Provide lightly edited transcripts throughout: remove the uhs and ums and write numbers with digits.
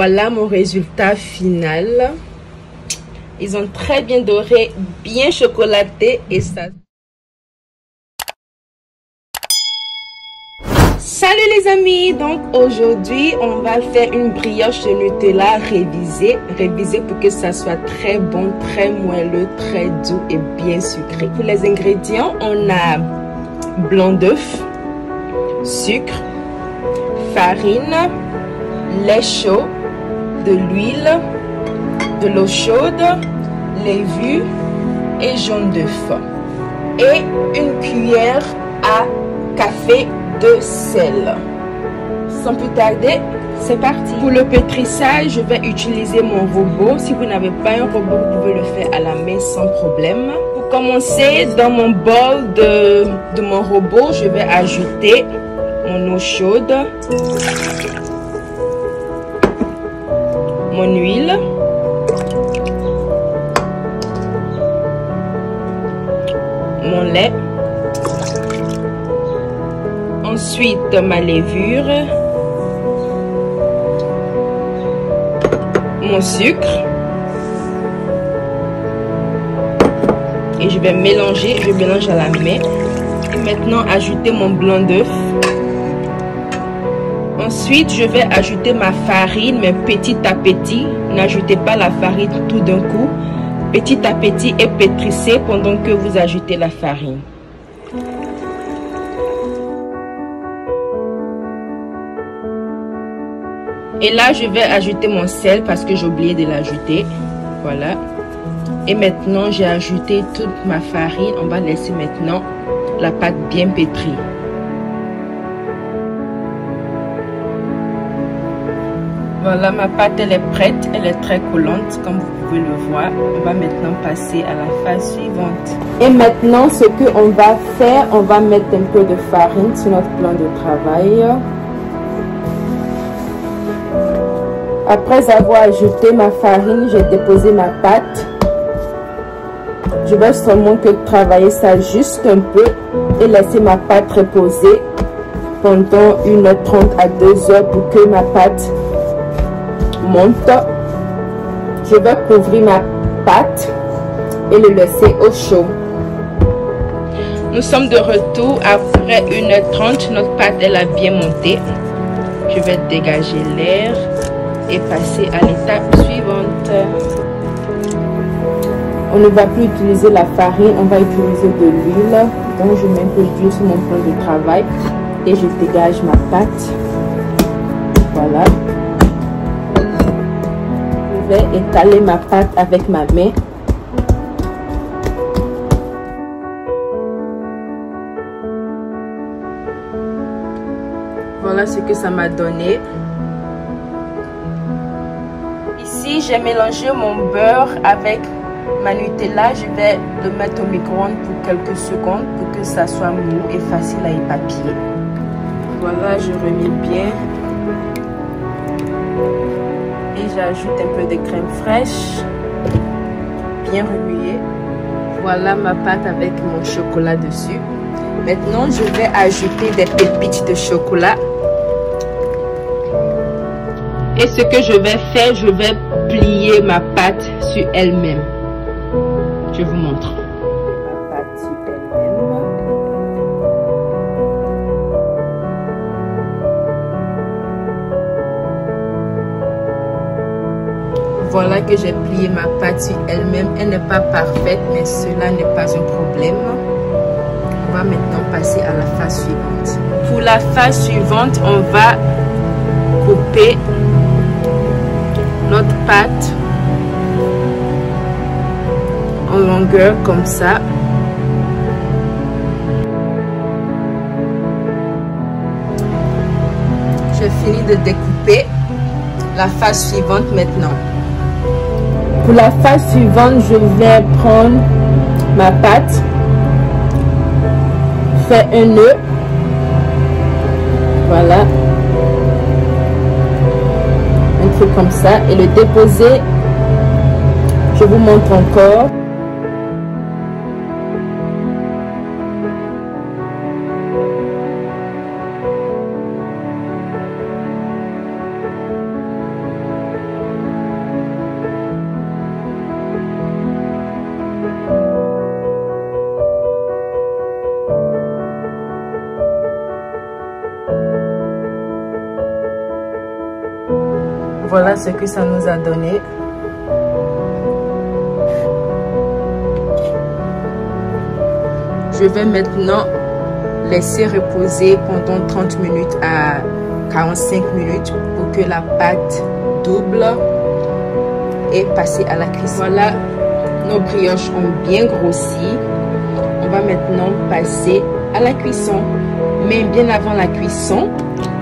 Voilà mon résultat final. Ils ont très bien doré, bien chocolaté et ça. Salut les amis, donc aujourd'hui on va faire une brioche de Nutella révisée pour que ça soit très bon, très moelleux, très doux et bien sucré. Pour les ingrédients, on a blanc d'œuf, sucre, farine, lait chaud, de l'huile, de l'eau chaude, levure et jaune d'œuf et une cuillère à café de sel. Sans plus tarder, c'est parti. Pour le pétrissage, je vais utiliser mon robot. Si vous n'avez pas un robot, vous pouvez le faire à la main sans problème. Pour commencer, dans mon bol de mon robot, je vais ajouter mon eau chaude, mon huile, mon lait, ensuite ma levure, mon sucre et je vais mélanger, je mélange à la main. Et maintenant ajouter mon blanc d'œuf. Ensuite je vais ajouter ma farine, mais petit à petit. N'ajoutez pas la farine tout d'un coup. Petit à petit et pétrissez pendant que vous ajoutez la farine. Et là, je vais ajouter mon sel parce que j'ai oublié de l'ajouter. Voilà. Et maintenant, j'ai ajouté toute ma farine. On va laisser maintenant la pâte bien pétrie. Voilà, ma pâte, elle est prête. Elle est très collante, comme vous pouvez le voir. On va maintenant passer à la phase suivante. Et maintenant, ce qu'on va faire, on va mettre un peu de farine sur notre plan de travail. Après avoir ajouté ma farine, j'ai déposé ma pâte. Je vais seulement que travailler ça juste un peu et laisser ma pâte reposer pendant 1h30 à 2h pour que ma pâte monte. Je vais couvrir ma pâte et le laisser au chaud. Nous sommes de retour après 1h30. Notre pâte elle a bien monté. Je vais dégager l'air et passer à l'étape suivante. On ne va plus utiliser la farine, on va utiliser de l'huile. Donc je mets un peu d'huile sur mon plan de travail et je dégage ma pâte. Voilà. Je vais étaler ma pâte avec ma main. Voilà ce que ça m'a donné. Ici, j'ai mélangé mon beurre avec ma Nutella. Je vais le mettre au micro-ondes pour quelques secondes pour que ça soit mou et facile à épapier. Voilà, je remets bien. Et j'ajoute un peu de crème fraîche. Bien remuer. Voilà ma pâte avec mon chocolat dessus. Maintenant, je vais ajouter des pépites de chocolat. Et ce que je vais faire, je vais plier ma pâte sur elle-même. Je vous montre. Ma pâte sur elle-même. Voilà que j'ai plié ma pâte sur elle-même. Elle n'est pas parfaite, mais cela n'est pas un problème. On va maintenant passer à la phase suivante. Pour la phase suivante, on va couper notre pâte en longueur comme ça. J'ai fini de découper. La phase suivante maintenant. Pour la phase suivante, je vais prendre ma pâte, faire un nœud. Voilà. Un truc comme ça et le déposer. Je vous montre encore. Voilà ce que ça nous a donné. Je vais maintenant laisser reposer pendant 30 minutes à 45 minutes pour que la pâte double et passer à la cuisson. Voilà, nos brioches ont bien grossi. On va maintenant passer à la cuisson. Mais bien avant la cuisson,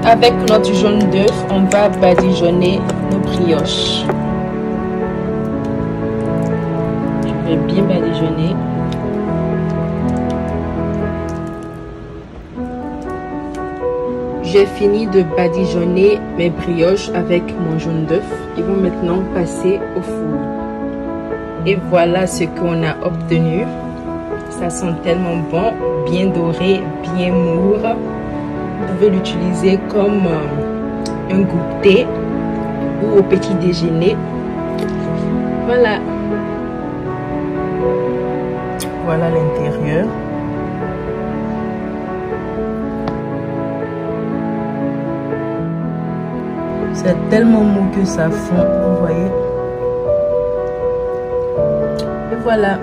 avec notre jaune d'œuf, on va badigeonner nos brioches. Je vais bien badigeonner. J'ai fini de badigeonner mes brioches avec mon jaune d'œuf. Ils vont maintenant passer au four. Et voilà ce qu'on a obtenu. Ça sent tellement bon, bien doré, bien mûr. Vous pouvez l'utiliser comme un goûter ou au petit déjeuner. Voilà. Voilà l'intérieur. C'est tellement mou que ça fond, vous voyez. Et voilà.